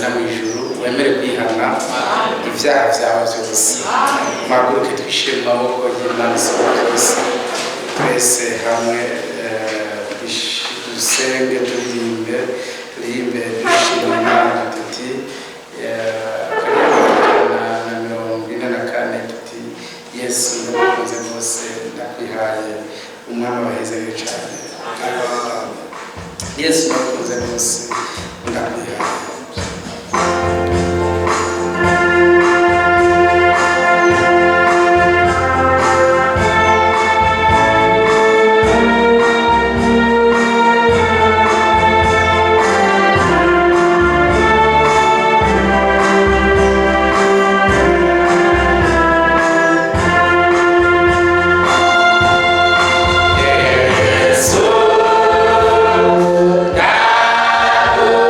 no mu ijuru wemere kwihana ibyaha byawe byose maguruke twishime mu maboko y'Imana Kristo twese hamwe dusenge turirimbe dushima Imana tuti na 44 tuti Yesu ndakunze rwose ndakwihaye umwami wahezeye cyane Yesu ndakunze rwose ndakwihaye Oh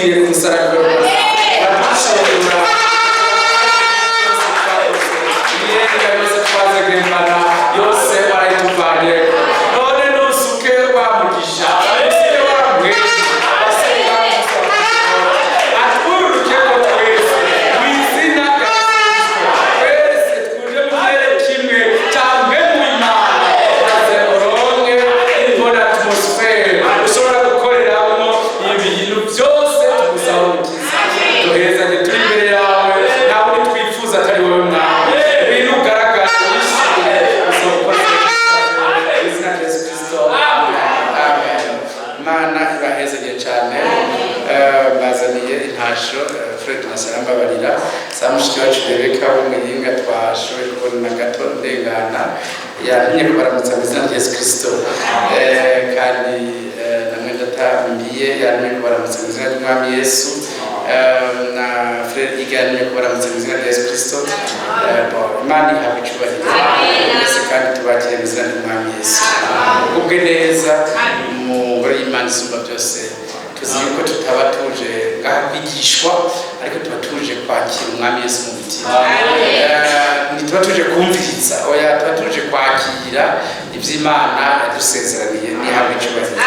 wapfiriye ku musaraba uradushobora imyenda yose twaze gembana yose barayituvanye none nusuke wamugisha usuke wamwezi basenga atwuruke ko twese wizina twese twuje muzere kimwe cyangwe mu Imana maze uronke imbona atmosphere ushobora gukoreramo ibintu byose tugusahukiza duhezanye turi imbere yawe nawe twifuza atari wowe mwana ibintu ugaragara wishimye uzokoze izina rya Yesu Kristo amen. Imana ibahezanye cyane bazaniye intasho Fred Masaramba barira samushiki wacu Rebeka w'umuyinga twashoboye kubona gato ndengana yantumye kubaramutsa mu izina rya Yesu Kristo kandi namwe ndatambiye yantumye kubaramutsa mu izina ry'Umwami Yesu na Fred igantumye kubaramutsa mu izina rya Yesu Kristo Imana ihabwe icyubahiro mwese kandi tubakire mu izina ry'Umwami Yesu ubwe neza mu ngoro y'Imana isumba byose tuzi yuko tutaba tuje ngaha kwigishwa ariko tuba tuje kwakira Umwami Yesu mu mitima ntituba tuje kumviriza oya tuba tuje kwakira iby'Imana yadusezeraniye n'ihabwe icyubahiro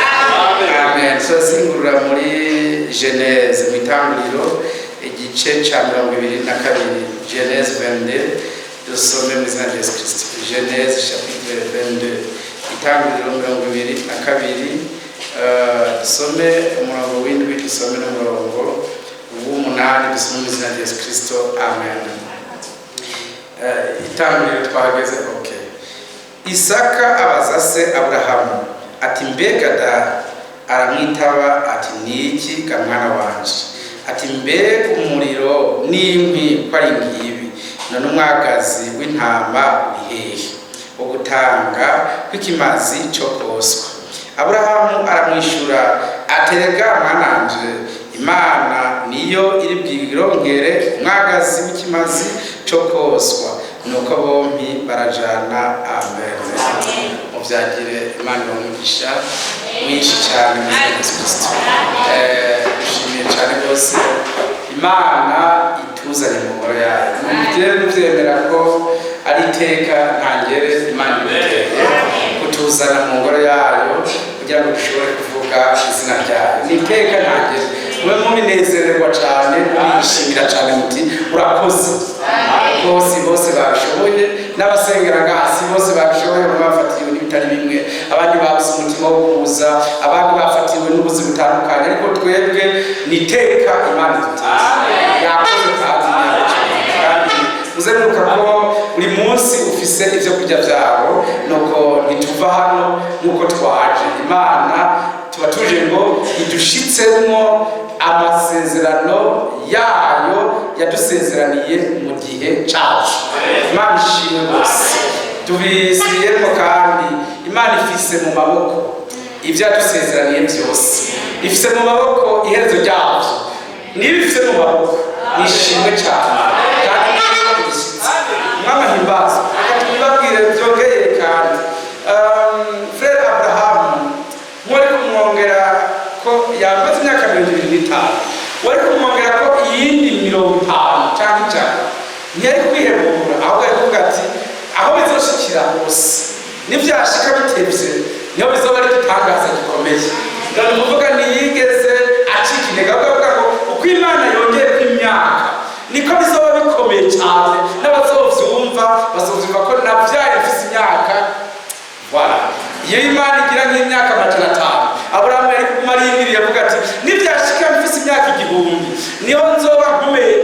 amen. Tuzingurura muri Genèse mu itangiriro igice cya 22 Genèse 22 dusome mu izina rya Yesu Kristo. Genèse chapitre 22 itangiriro 22 dusome umurongo w'indwi dusome n'umurongo w'umunani dusome mu izina rya Yesu Kristo amen. Itangiriro twahageze okay. Isaka abaza se Aburahamu ati mbega da aramwitaba ati niki ga mwana wanje ati mbega umuriro n'inkwi ko ari ngibi none umwagazi w'intama wihehe wo gutanga kw'ikimazi cyo koswa. Aburahamu aramwishura aterega mwananje Imana niyo iri bwirongere umwagazi w'ikimazi cyo koswa nuko bombi barajana amen. Mubyagire Imana umugisha mwinshi cyane mu Yesu Kristo. Dushimiye cyane rwose Imana ituzanye mu ngoro yayo mugire mubyemera ko ari iteka ntangere Imana iteye kutuzana mu ngoro yayo kugira ngo dushobore kuvuga izina ryayo ni iteka ntangere mwe muminezererwa cyane mwishimira cyane muti urakoze bose babishoboye n'abasengeraga hasi bose babishoboye bafatiwe n'ibitari bimwe abandi babuze umutima wo kuza abandi bafatiwe n'ubuzima butandukanye ariko twebwe ni iteka Imana itutiza yakoze kandi muzeruka ko buri munsi ufise ibyo kurya byabo nuko ntituva hano nuko twaje Imana tuba tuje ngo idushitsemo amasezerano yayo yadusezeraniye mu gihe cyacu. Imana ishimwe rwose tubisiyemo kandi Imana ifise mu maboko ibyo yadusezeraniye byose ifise mu maboko iherezo ryabyo niba ifise mu maboko nishimwe cyane kandi Mama himbaza akatubabwira byongeye kandi Fred Abraham mwari kumwongera ko yamaze imyaka 25 wari kumwongera ko iyindi 50 cyangwa ntiyari kwihebura ahubwo ari kuvuga ati aho bizoshikira hose nibyashika bitevye niyo bizoba ari gitangaza gikomeye none kuvuga ntiyigeze acika intege avuga ngo uko Imana yongeye kw'imyaka niko bizoba bikomeye cyane n'abazovyumva bazovyumva ko navyari mfise imyaka wala iyo Imana igira nk'imyaka 500 Aburahamu yari kumara yindiriye avuga ati nibyashika mfise imyaka 1000 niho nzoba nkomeye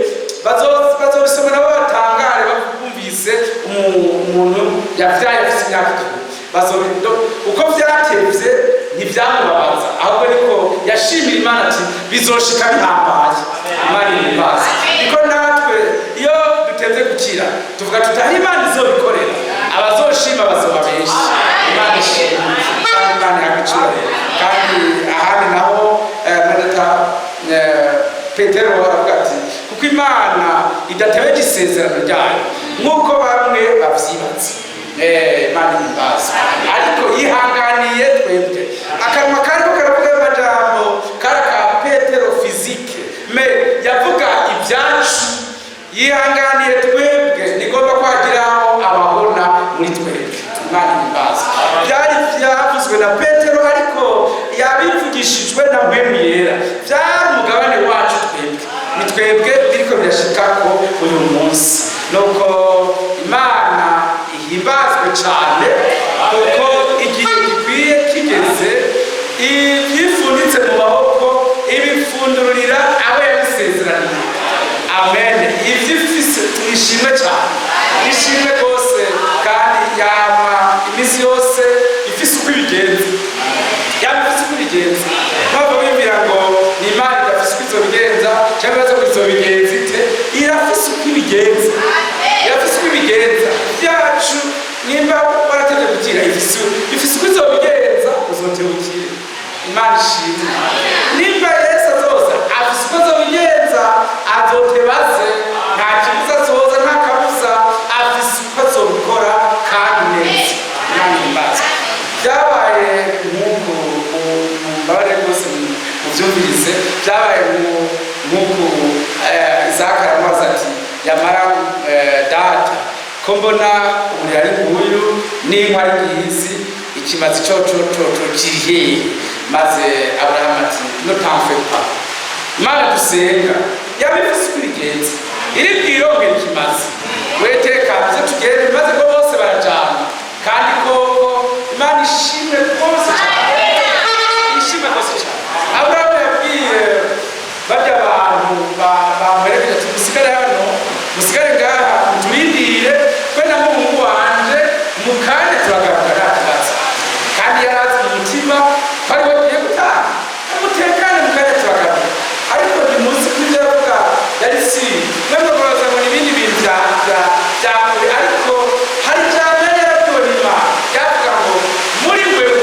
bazobisoma nabo batangare bakumvise umuntu yavyaye afise imyaka 1000 bazobindo uko vyatevye ntibyamubabaza ahubwo niko yashimira Imana ati bizoshika bihambaye Imana imbaza niko natwe iyo dutevye gukira tuvuga tutaha Imana izobikorera abazoshima bazoba benshi Imana ishimwe kandi Imana yagucura kandi ahandi naho Petero aravuga ati kuko Imana idatebeje isezerano ryayo nk'uko bamwe bavyibatse Imana imbaza ariko yihanganiye twebwe akanwa kariko karavuga amajambo karaka Petero physique yihanganiye twebwe nigomba kwagiraho ababona muri twebwe. Imana imbaza byari byavuzwe na Petero ariko yabivugishijwe na mpemu yera, byari umugabane wacu twebwe, ni twebwe biriko birashikako uyu munsi. Nuko Imana ihimbazwe cyane kuko igihe gikwiye kigeze ibyifunditse mu maboko ibifundurira abo yabisezeraniye. Amen. Ivyifise twishimwe cyane, ishimwe rwose, kandi yama iminsi yose ifise uko ibigenza, yama ifise uko ibigenza. Mpamvu bimvira ngo ni Imana idafise uko izobigenza cyangwa se uko izobigenza ite, irafise uko ibigenza, irafise uko ibigenza byacu. Nimba warateje gukira ifise uko izobigenza, uzotebukire. Imana ishimwe. Nimba Yesu azoza afise uko azobigenza, azotebaze, nta kibuza azoza, nta kabuza, afise uko azobikora kandi neza. Imana ihimbaze. Byabaye nk'uku mbabare rwose mubyumvirize, byabaye nk'uku Isaka aramubaza ati yamara data ko mbona umuriro ari nguyu n'inka ari ngizi, ikimazi coco kiri hehe? Maze Aburahamu ati no t'en pas. Imana dusenga yabifise uko ibigenza, iri bwirongera ikimazi, weteka bize tugende, maze ko bose barajana, kandi koko Imana ishimwe rwose cyane, ishimwe rwose cyane. Aburahamu yabwiye barya abantu bamuherekeje ati musigare hano, musigare ngaha turindire twe na muhungu wanje mukanya turagaruka ntakibazo. Kandi yarazi mu mutima ko ari we tugiye gutaha, umutekane mukanya turagaruka. Ariko ntimuzi ko ibyo yavuga yari siri, mwebwe muraza ngo n'ibindi bintu byakure, ariko hari cyane yarabibona Imana yavuga ngo muri wewe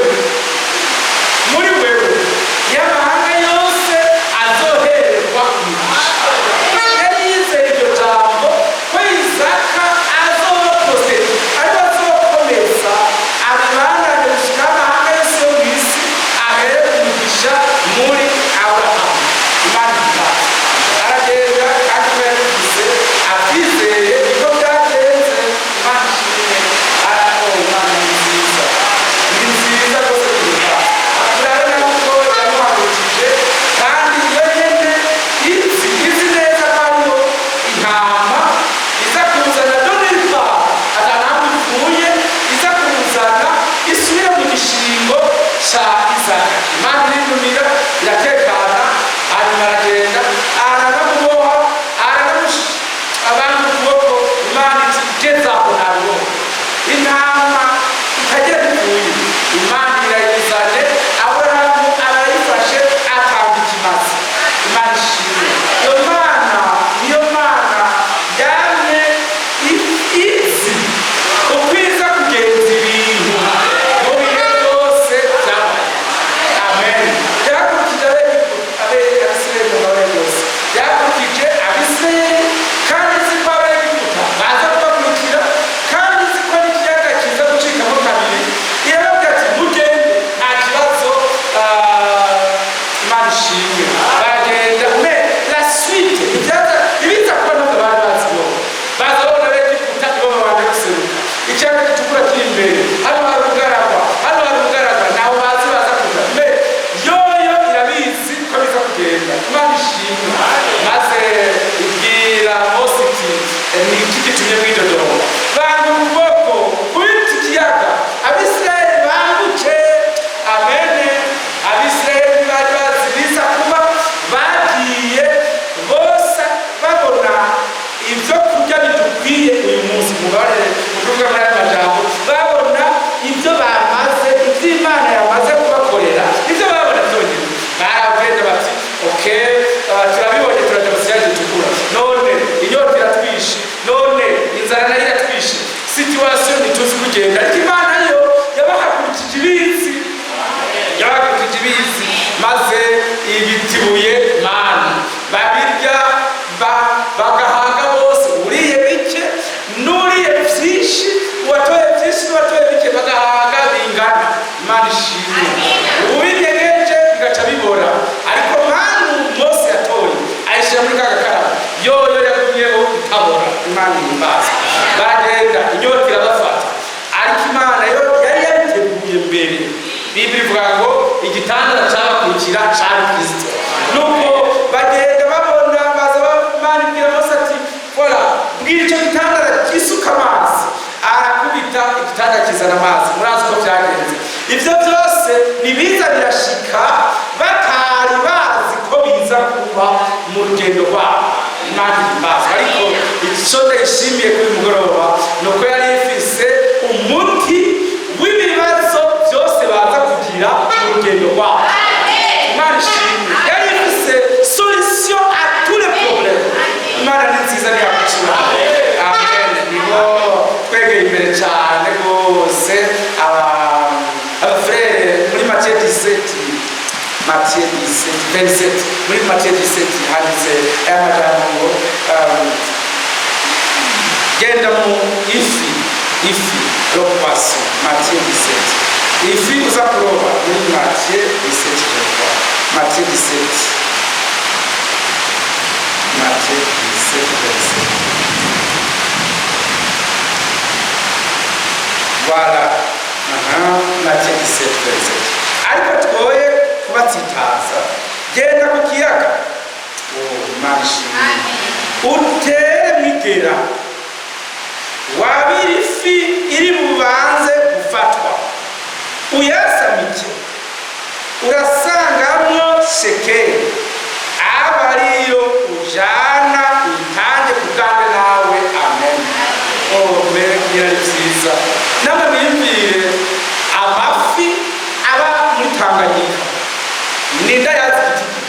imbere. Bibiri ivuga ngo igitandara cyabakurikira cyari Kristo. Nuko bagenda babona baza bamubwira Mose ati voilà bwira icyo gitandara gisuka amazi, arakubita igitandara kizana amazi. Murazi ko byagenze. Ibyo byose nibiza birashika batari bazi ko biza kuba mu rugendo rwabo. Imana imbaza. Ariko icyo ndayishimiye kuri mugoroba ni uko yari ifise umuti w'ibibazo byose baza kugira mu rugendo rwabo. Imana ishimwe. Yari ifise solution à tous les problèmes. Imana ni nziza ntiyagucura. Amen. Niho twegeye imbere cyane rwose abafrere muri Matthieu 17 muri Matthieu 17 handitse aya majambo ngo genda mu ifi l'occupation. Matthieu 17 ifi uza kuroba muri Matthieu 17 Matthieu 17 verset. Voilà. Matthieu 17 verset. Ariko twoye kubatsitaza genda ku kiyaga utere mwigera wabira ifi iri bubanze gufatwa uyasamike urasangamo shekeli aba ariyo ujana uyitange kugande nawe. Amen. Mbere kugira ari byiza n'amabimvire amafi aba muri Tanganyika ninda yazi igiti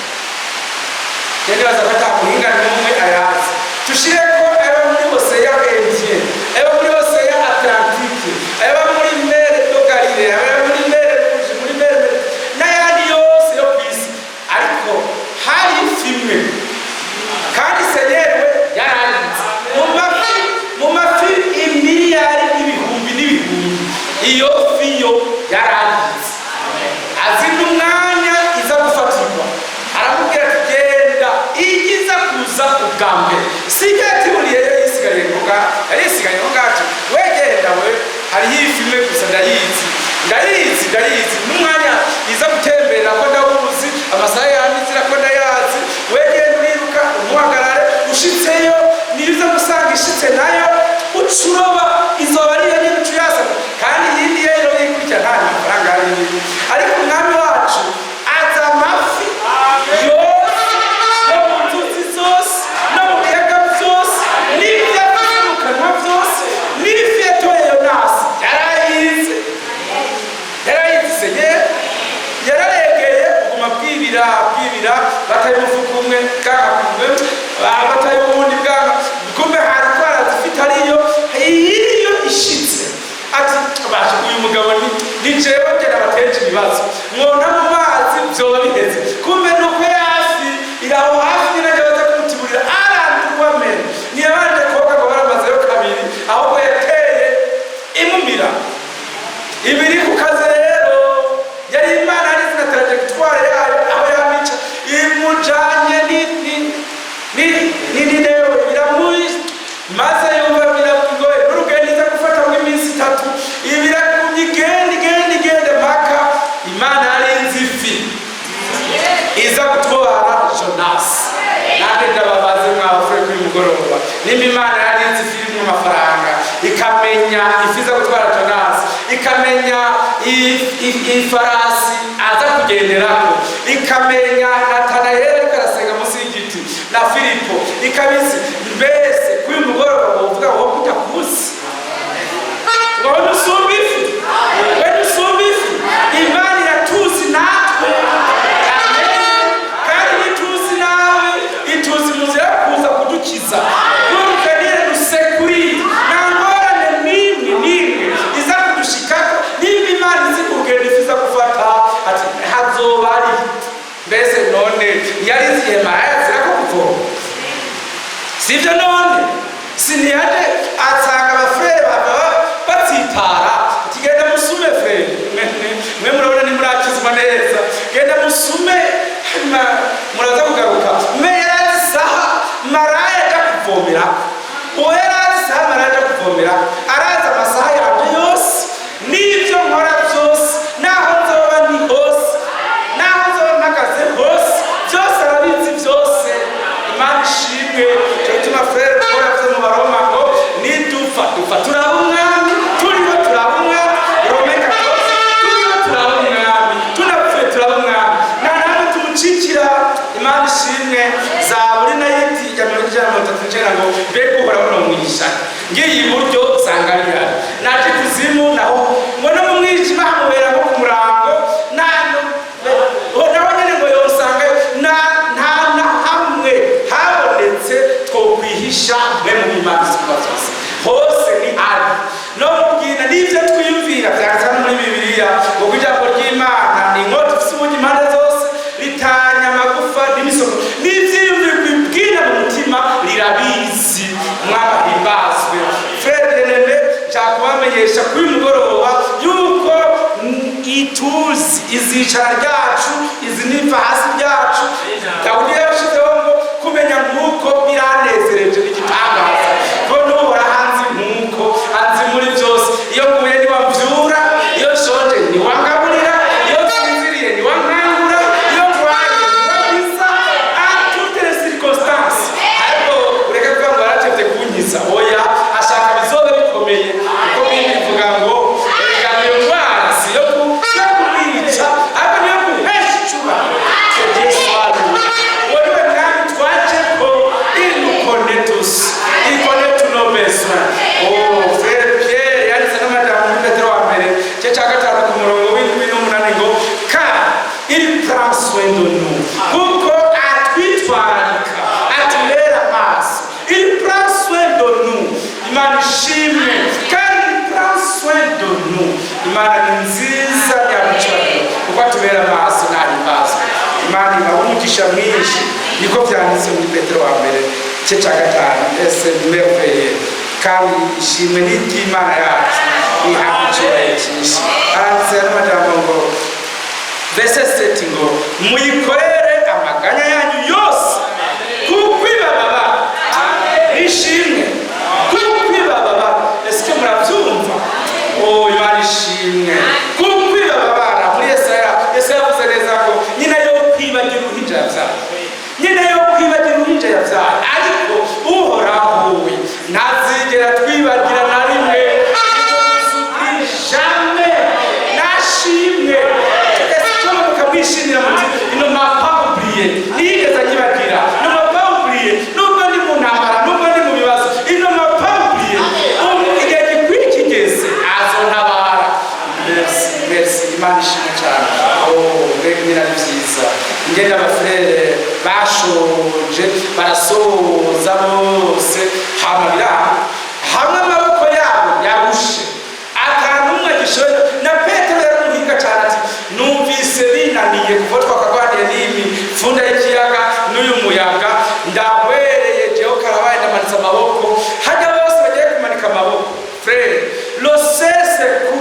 yende bazafata kuhinga n'umwe ayazi tushire ko aba muri Ocean Indien, aba muri Ocean Atlantique, aba muri mer de Galilée, aba muri mer Rouge, muri mer n'ayandi yose yo kwisi. Ariko hari filme kandi senyerwe yaranditse mu mafi imiliyari n'ibihumbi iyo fiyo yaranditse azi n'umwanya iza gufatirwa. Aramubwira ati genda igiza kuza ubwa mbere sigati buriye yisigaye ngoga yarisigaye ngati wegenda we hari ifime gusa ndayizi n'umwanya iza gutembera ko ndawuzi amasaha yanditsira ko ndayazi. Wegenda uriruka umuhagarare ushitseyo nibiza gusanga ishitse nayo ucuroba izoba ari yo nyine tuyasa kandi yindi yero yikurikira nta mafaranga ari. Ariko umwami wacu aza amafi yose no mu nzuzi zose no mu biyaga byose n'ibyavukanwa byose n'ifi yatoye Yonasi yarayize senye yararegeye kuguma bwibira bataye umufuka umwe bwanga kumwe bataye ubundi bwanga kumbe hari twara zifite ariyo ishitse ati basha uyu mugabo ni jewe ngena bateje ibibazo mwona mu mazi byoba biheze. Kumbe nuko yafi iraho hafi n'ajaza kumutiburira arandurwa men ni abandi koga ngo baramaze yo kabiri ahubwo yateye imumira ibiri ku kazi. Rero yari Imana ari na trajectoire yayo aho yamica imujanye ni leo biramuyi maze yumva biragoye n'urugendo iza gufata mu minsi 3 ibira gende maka Imana ari nzifi iza gutwara Jonas. Nande ndababaze mwabafure kuri mugoroba nimba Imana ari nzifi mu mafaranga ikamenya ifiza gutwara Jonas, ikamenya ifarasi aza kugenderako, ikamenya Natanayeli karasenga munsi y'igiti na Filipo, ikabizi mbese kuri mugoroba bavuga wo kujya kusi ngo nusumbifi Imana iratuzi natwe. Amen. Kandi ituzi nawe ituzi muzira kuza kudukiza n'urukenere rusekuri nangorane nimwe iza kudushikako nimba Imana izi kugenda ifiza gufata ati hazoba ari mbese none yari ziyemara yazira ko kuvoma sivyo none siniyaje asanga abafrere batsitara kigenda musume frere mwe murabona ni murakizwa neza genda musume muraza kugaruka mera saha maraya ja kuvomera oera saha maraya ja kuvomera araza amasaha yanje yose nivyo nkora byose izicara ryacu, izi niva hasi ryacu. Dawudi yashizeho ngo kumenya nk'uko biranezereje n'igitangaza ko n'uhora hanze nk'uko anzi muri byose. Iyo nguye niwamvyura, iyo shonje niwangaburira, iyo sinziriye niwankangura, iyo ndwaye niwamkiza, a toutes les circonstances. Ariko ureke kuvuga ngo aracevye kunkiza, oya, ashaka bizobe bikomeye kuko Biblia ivuga ngo iyo ndwara si yo kumwica, ariko niyo guhesha icubahiro. Wewe kandi twaje ko il nous connaît tous, il connaît tous nos besoins. Oh, frère Pierre yanditse n'amajambo muri Petero wa mbere cye cya gatanu ku murongo w'indwi n'umunani ngo car il prend soin de nous, kuko atwitwararika atubera maso. Il prend soin de nous. Imana ishimwe kandi il prend soin de nous. Imana ni nziza yamucanye kuko atubera maso n'ahimbaza. Imana ibaha umugisha mwinshi, niko byanditse muri Petero wa mbere cye cya gatanu. Ese merveille kandi ishimwe n'iry'Imana yacu ihabwa icyubahiro cyinshi. Handitse n'amajambo ngo verset 7 ngo muyikorere amaganya yanyu yose kuko ibababa. Ishimwe kuko ibababa. Ese murabyumva? Oh, Imana ishimwe kuko ibabara. Muri Yesaya yavuze neza ngo nyina yo kwibagira uruhinja yabyaye, nyina yo kwibagira uruhinja yabyaye, ariko uhoraho we ntazigera twibagira na rimwe. Jamais nashimwe. Ese cyo mukamwishimira muti ino mapa oublié nigeze nyibagira, ino mapa oublié nubwo ndi mu ntambara, nubwo ndi mu bibazo, ino mapa oublié igihe gikwikigeze azontabara. Merci Imana ishimwe cyane. Oh, mbega ni byiza. Ngenda abafrere bashoje barasoza bose hamira hamwe amaboko yabo yarushe akantu umwe gishoje. Na Petero yaramuhinga cyane ati numvise binaniye kuko twakagwaniye n'imi funda y'ikiyaga n'uyu muyaga, ndahwereye jeho karabaye ndamanitse amaboko. Hajya bose bagiye kumanika amaboko, frere lo sese ku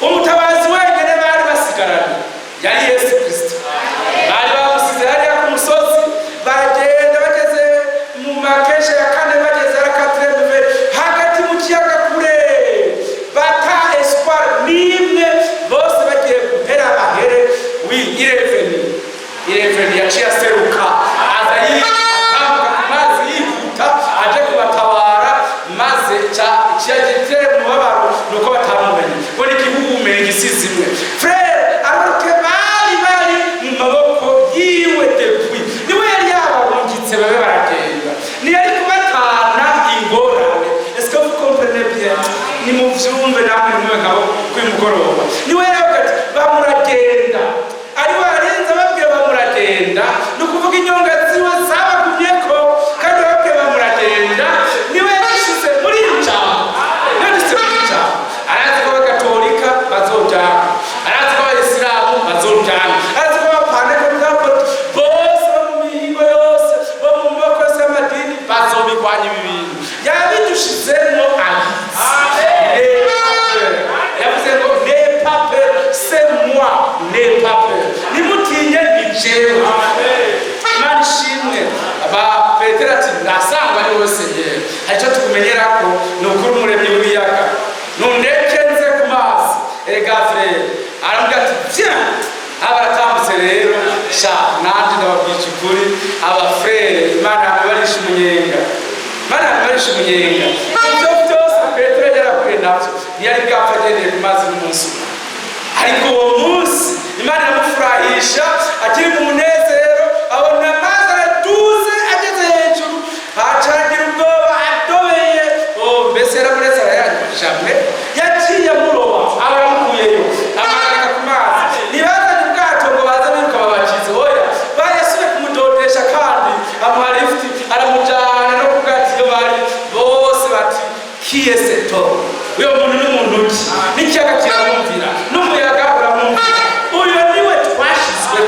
umutabazi wenyine bari basigaranye yari Yesu Kristo. Bari bamusize hariya ku musozi, bagenda bageze mu makesha ya kane, bageze arakatreve hagati mu kiyaga kure, bata espoir nimwe, bose bagiye guhera bahere. Oui, ireveni yaciye aseruka aza yitambuka ku mazi yihuta aje kubatabara, maze cyagitere mu mubabaro nuko batamumenye ngo ni igihume gisizimwe. Frere abaruke bari mu maboko yiwe depuis niwe yari yababungitse babe baragenda, ni yari kubatana ingorane. Est-ce que vous comprenez bien? Ni muvyumve namwe niwe ngabo kwimugoroba niwe yabagati bamuragenda, ari warinze babwiye bamuragenda, no kuvuga inyonga ziwe zabagumyeko kandi babwiye bamuragenda. Niwe yashize muri ijambo, yanditse muri ijambo. Arazi ko Abagatolika bazojana, arazi ko Abayisilamu bazojana, arazi ko Abapantekote bose bo mu mihingo yose, bo mu maboko yose y'amadini bazobigwanya ibi bintu. Yabidushizemo yavuze ngo ne pas peur, c'est moi, ne pas peur. Nimutinye ni jewe. Imana ishimwe. Aba Petero ati ndasanga ari wose yewe. Aricyo tukumenyera ko ni ukuri umuremyi w'ibiyaga. Nundeke nze ku mazi. Erega frere arambwira ati viens. Abaratambutse rero sha nandi ndababwica ukuri abafrere Imana yabarisha umunyenga. Imana yabarisha umunyenga. Ibyo byose Petero yarakuye nabyo yari bwapfa agendeye ku mazi n'umunsi umwe, ariko uwo munsi Imana iramufurahisha akiri mu munezero, abona amazi aratuze ageze hejuru, acagira ubwoba adobeye. Oh, mbese yaramuretse arayanywa jamais, yaciye muroba aramukuyeyo amarika ku mazi. Ntibazanye ubwato ngo baze biruka babakize, oya bayasuye kumudodesha kandi amuha lift aramujyana no ku bwato iyo bari bose bati qui est cet homme? Uyo muntu n'umuntu ki? N'ikiyaga kiramwumvira n'umuyaga uramwumvira. Uyo niwe twashizwe.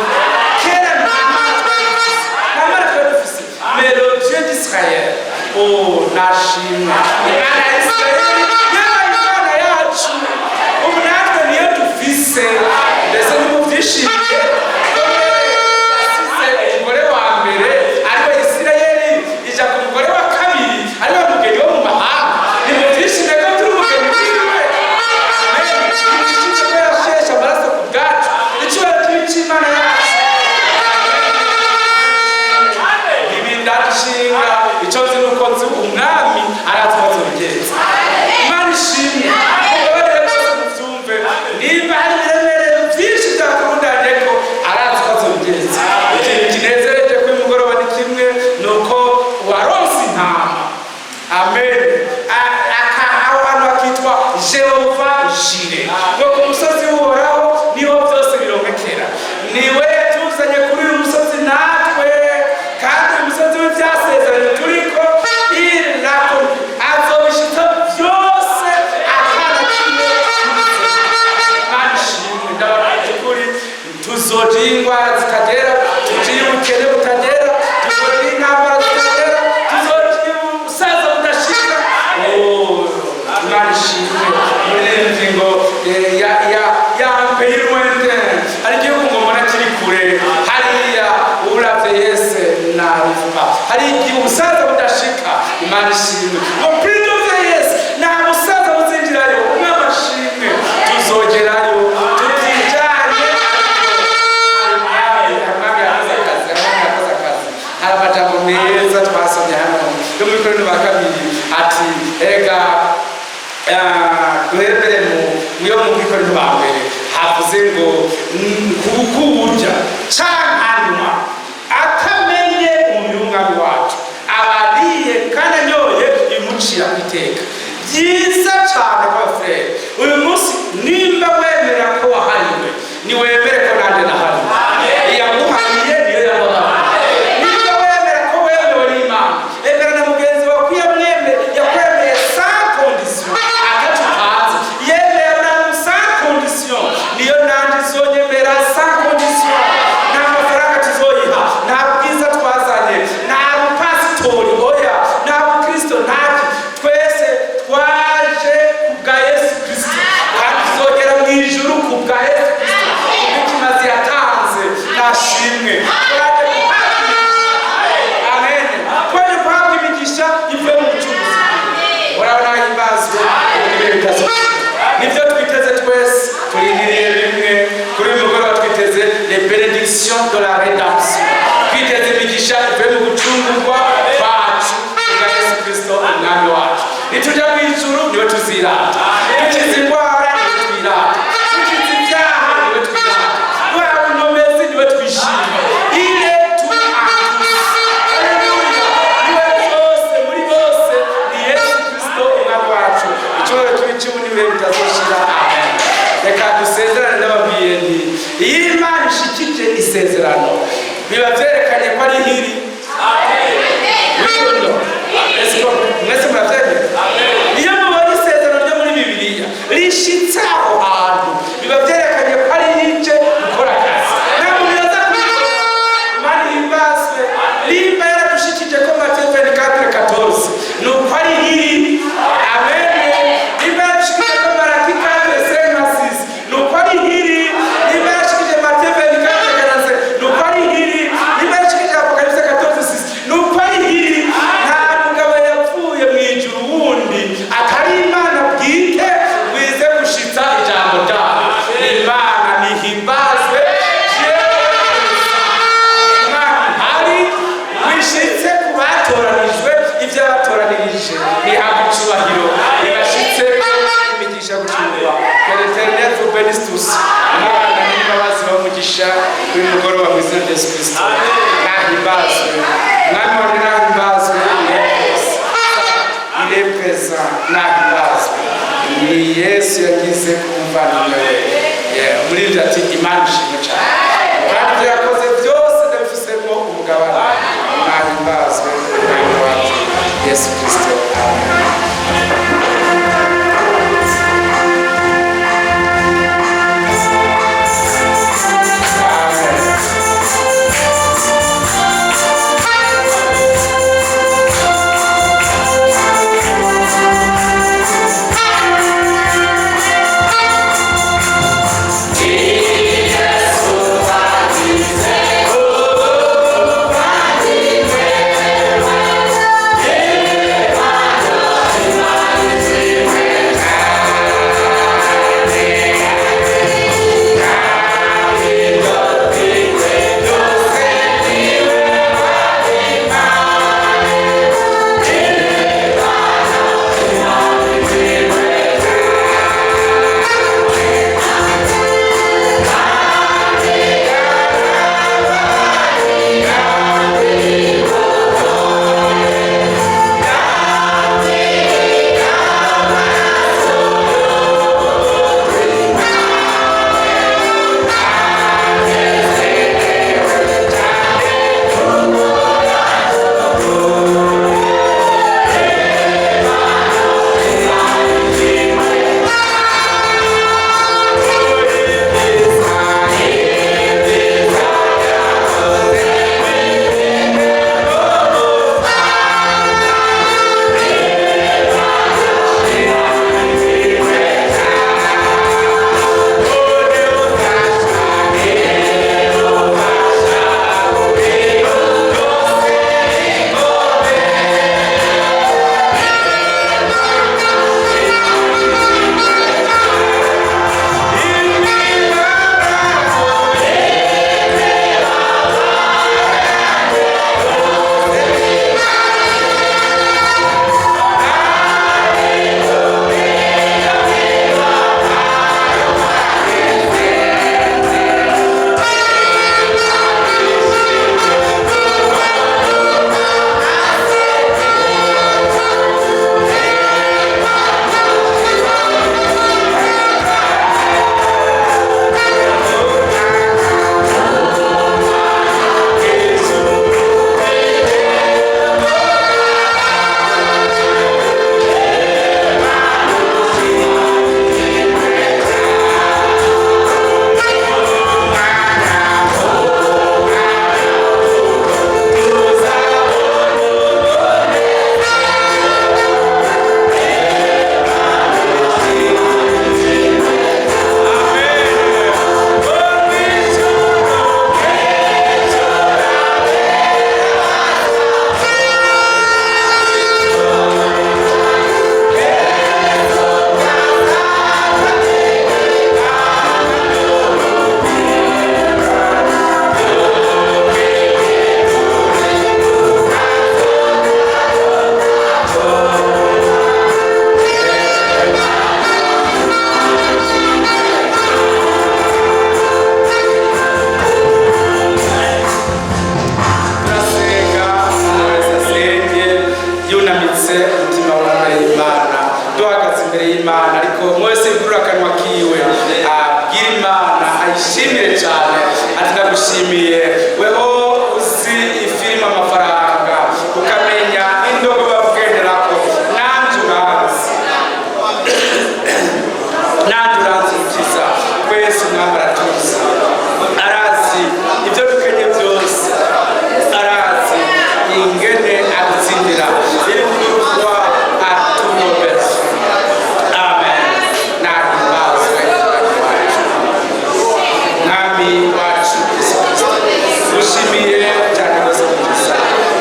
tuzokira indwara zitagera, tuzokira ubukene butagera, tuzokira intambara zitagera, tuzokira ubusaza budashira. Imana ishimwe. Muri ingingo ya mpeyirwente hari igihugu ngo mbona kiri kure hariya uravye Yesu narivuga hari igihe ubusaza budashika. Imana ishimwe ngo pridove Yesu nta busaza buzinjirayo. Umwami ashimwe tuzogerayo tutijanye. Umwami yakoze akazi. Hari amajambo meza twasomye hano yo muri Korinto ba kabiri ati ega duherere muyo mu Korinto ba mbere havuze ngo kuburya cankanywa akamenye umwami wacu abariye kandi anyoye imucira kwiteka. Byiza cyane kwa frere, uyu munsi nimba wemera ko wahariwe ni wemere ko nande nahariwe. Iyaguhariye niyo yababaye. Nimba wemera ko wemewe n'Imana, emera na mugenzi wawe ko yakwemeye sans condition atatukaze. Yemera sans condition niyo nande izonyemera sans condition. Nta mafaranga tuzoyiha, nta bwiza twazanye, nta bupasitori oya, nta bukristo ntaki. Twese twaje kubwa Yesu Kristo kandi tuzogera mu ijuru kubwa Yesu Kristo. Ikimazi yatanze nashimwe. Amen. Twaje guhabwa imigisha ivuye mu bucuruzi. Urabona himbazwe ibintu bidasohoka. Nibyo twiteze twese, turindiriye bimwe kuri uyu mugoroba. Twiteze les bénédictions de la rédemption. Twiteze imigisha ivuye mu gucungurwa kwacu kubwa Yesu Kristo umwami wacu. Nitujya mu ijuru niwe tuzirata. Dukiza indwara niwe twirata. Dukiza ibyaha niwe twirata. Duhawe inkomezi niwe twishima. Ile tu atusi. Haleluya. Niwe byose muri bose ni Yesu Kristo umwami wacu. Icyubahiro cy'ibicimu niwe bitazoshira. Amen. Reka dusezerane n'ababwiye nti iyo Imana ishikije isezerano biba byerekanye ko ari hiri. Mwese murabyemera? Iyo mubona isezerano ryo muri Bibiliya rishitse aho hantu biba byerekanye ko ari yije gukora akazi. Ntabwo biraza kubikora. Imana ihimbazwe. Nimba yaradushikije ko Matiyo 24:14 ni uko ari hiri. Amen. Nimba yaradushikije ko Malaki 4:5 ni uko ari hiri. Nimba yaradushikije Matiyo 24:14 ni uko ari hiri. Nimba yaradushikije Apocalypse 14:6 ni uko ari hiri. Atari Imana bwite wize gushitsa ijambo ryayo. Imana nihimbazwe. Hari wishitse ku batoranijwe ibyo batoranirije nihabwa icyubahiro. Ibashitse imigisha gucungwa. L'éternel vous bénisse tous. Imana n'imbabazi bamugisha kuri mugoroba mu izina rya Yesu Kristo. Nahimbazwe. Mwami wanjye nahimbazwe. Il est présent. Nahimbazwe. Ni Yesu yagize kumvanira we. Muri ibyo ati Imana ishimwe cyane. Kandi ibyo yakoze byose ndabifisemo umugabane. Nahimbazwe umwami wacu Yesu Kristo. Yeah. agushimire cyane ati ndagushimiye weho uzi ifilime amafaranga ukamenya indogo bavugenderako nanjye urazi ukiza twese umwami aratuzi arazi ibyo dukenye byose arazi ingene adutsindira iri kuba atumobera amen nahimbazwe mwami wacu dushimiye cyane rwose kuza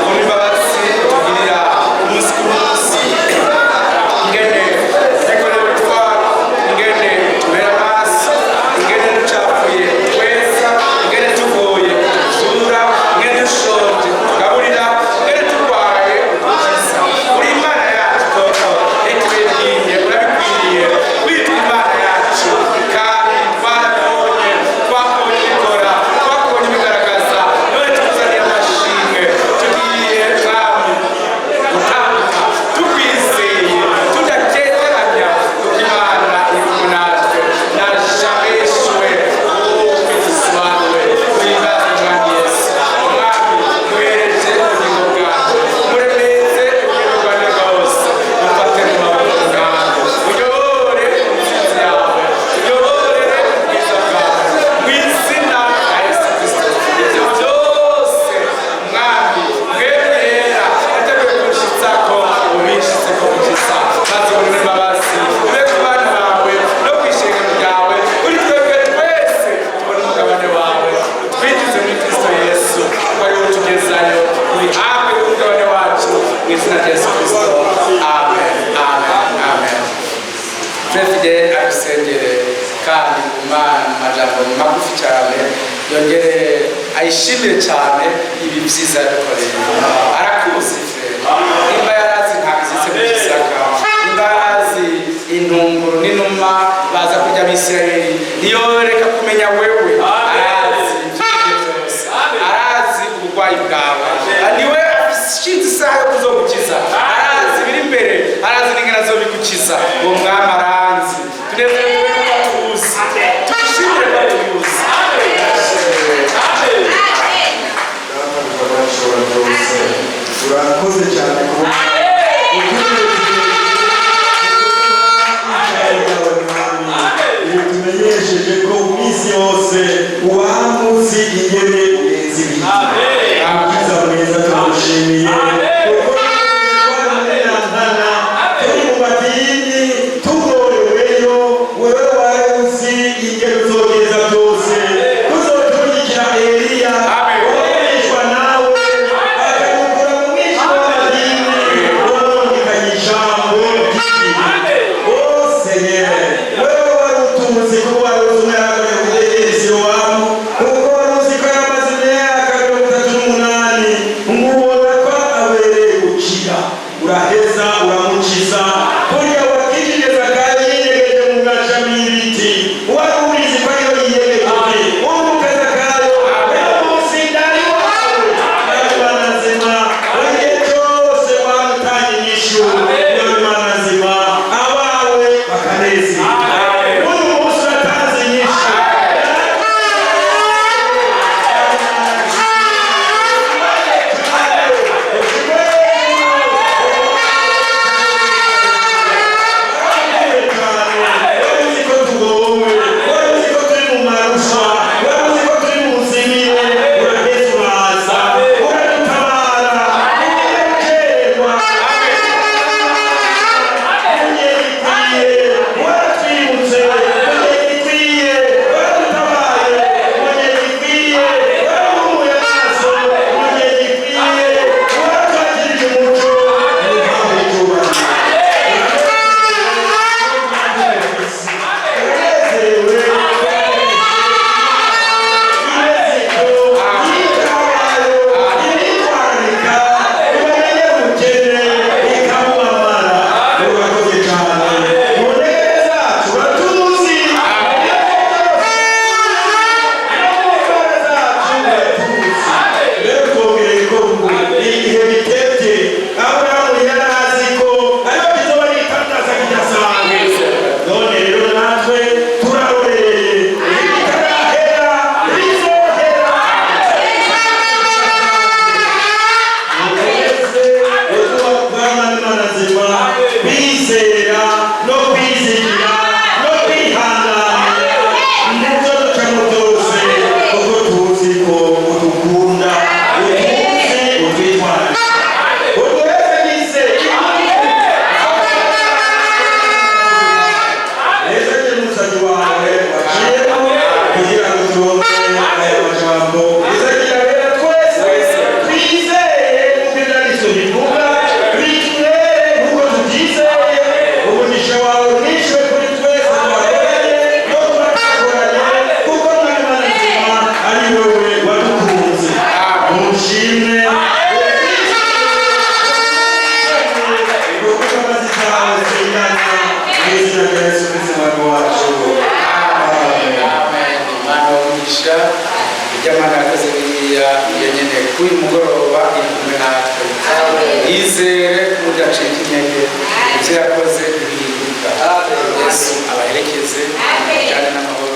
muri imbabazi tugirira umunsi ku munsi ingene twikorera ubutwaro ingene tumera amaso ingene ducafuye tweza ingene tugoye dusura ingene dushonje tugaburira ingene turwaye udukiza uri imana yacu koko etwebwiye urabikwiriye witwa imana yacu kandi twarabonye twakubonye ibikora twakubonye ibigaragaza none tuzaniye amashimwe tugiye mwami gutambuka tukwizeye tudakekeranya kuko imana iri kumwe natwe najabeshwe ubidusobanure uhimbaze umwami yesu umwami muhereje ubugingo bwawe muremeze ubugingo bwanjye bwose mufate mu maboko bwawe uyobore intsinzi yawe uyoborere ubwiza bwawe mu izina rya yesu kristo ibyo byose mwami mwebwe yera yateguye kunshyitsako ubishyitseko gukiza maze ubone imbabazi ube ku bana bawe no ku ishengero ryawe kuri twebwe twese tubone umugabane wawe utwinjize muri kristo yesu kuko ariwe utugezayo uri hafi y'umugabane wacu mu izina rya yesu kristo amen amen amen Prefide abisengere kandi umwana amajambo magufi cyane yongere ayishimire cyane ibi byiza yadukoreye arakuzi nimba yarazi ntabizitse mu gisaka nimba yarazi intunguru n'inuma baza kurya abisirayeli niyoreka kumenya wewe arazi ibyo byose arazi uburwayi bwawe niwe ashinze isaha yo kuzogukiza arazi biri imbere arazi n'ingana zo bigukiza uwo mwami aranzi tunezerewe nuko atuzi tugushimire ko atuzi urakoze cyane kuba tumenyesheje ko minsi yose uwamuzi ingene ugenzi abwiza mwiza tumushimiye kuko twaramenyana turi mu madini tugoroweyo wewe wari uzi ingene uzogeza byose tuzoturikira Eliya wabishwa nawe akagukura mu mwisho w'amadini wongekanye ijambo ry'igihe bose yewe wewe wari utuzi kuba wari uzi umwaka kudegereza iwamu kuko wari uzi ko yamaze imyaka 38 ngubona ko abe umugisha iby'Imana yakoze biriya iyo nyene kuri mugoroba iri kumwe natwe yizere mudacika intege ibyo yakoze bihinduka Yesu abaherekeze cyane n'amahoro